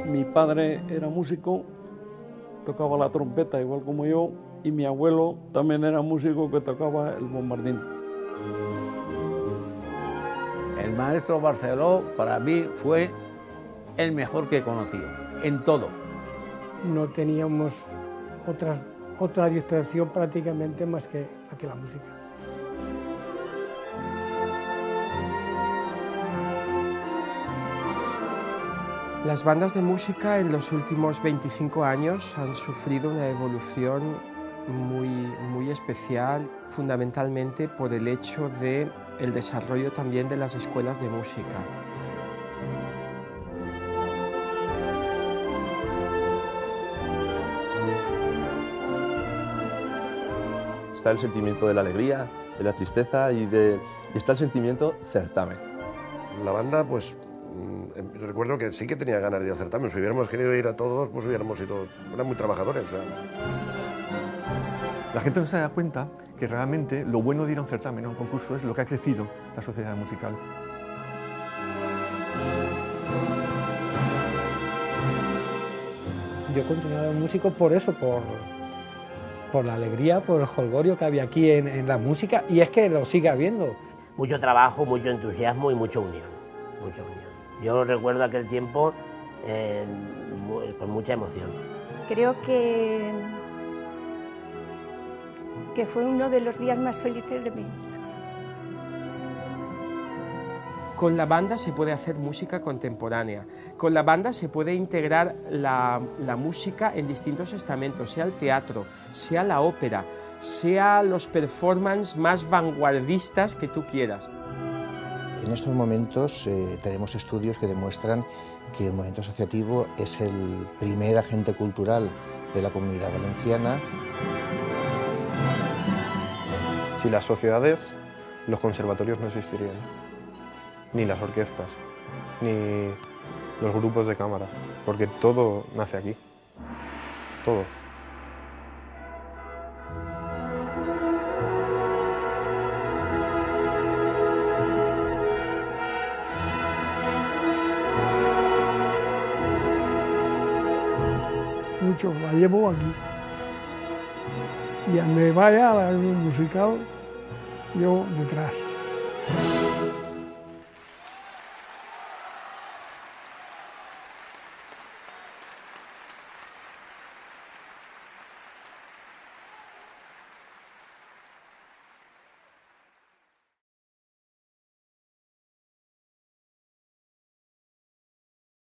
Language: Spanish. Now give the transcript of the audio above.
Mi padre era músico, tocaba la trompeta igual como yo, y mi abuelo también era músico que tocaba el bombardín. El maestro Barceló para mí fue el mejor que he conocido, en todo. No teníamos otra distracción prácticamente más que la música. Las bandas de música en los últimos 25 años han sufrido una evolución muy especial, fundamentalmente por el hecho del desarrollo también de las escuelas de música. Está el sentimiento de la alegría, de la tristeza y está el sentimiento certamen. La banda, pues, recuerdo que sí que tenía ganas de ir a certamen. Si hubiéramos querido ir a todos, pues hubiéramos ido. Eran muy trabajadores. La gente no se da cuenta que realmente lo bueno de ir a un certamen, a un concurso, es lo que ha crecido la sociedad musical. Yo he continuado músico por eso, por la alegría, por el jolgorio que había aquí en la música, y es que lo sigue habiendo. Mucho trabajo, mucho entusiasmo y mucha unión. Mucha unión. Yo recuerdo aquel tiempo con mucha emoción. Creo que fue uno de los días más felices de mi vida. Con la banda se puede hacer música contemporánea, con la banda se puede integrar la música en distintos estamentos, sea el teatro, sea la ópera, sea los performances más vanguardistas que tú quieras. En estos momentos tenemos estudios que demuestran que el movimiento asociativo es el primer agente cultural de la Comunidad Valenciana. Sin las sociedades, los conservatorios no existirían, ni las orquestas, ni los grupos de cámara, porque todo nace aquí, todo. Mucho, la llevo aquí. Y donde vaya a la musical, yo detrás.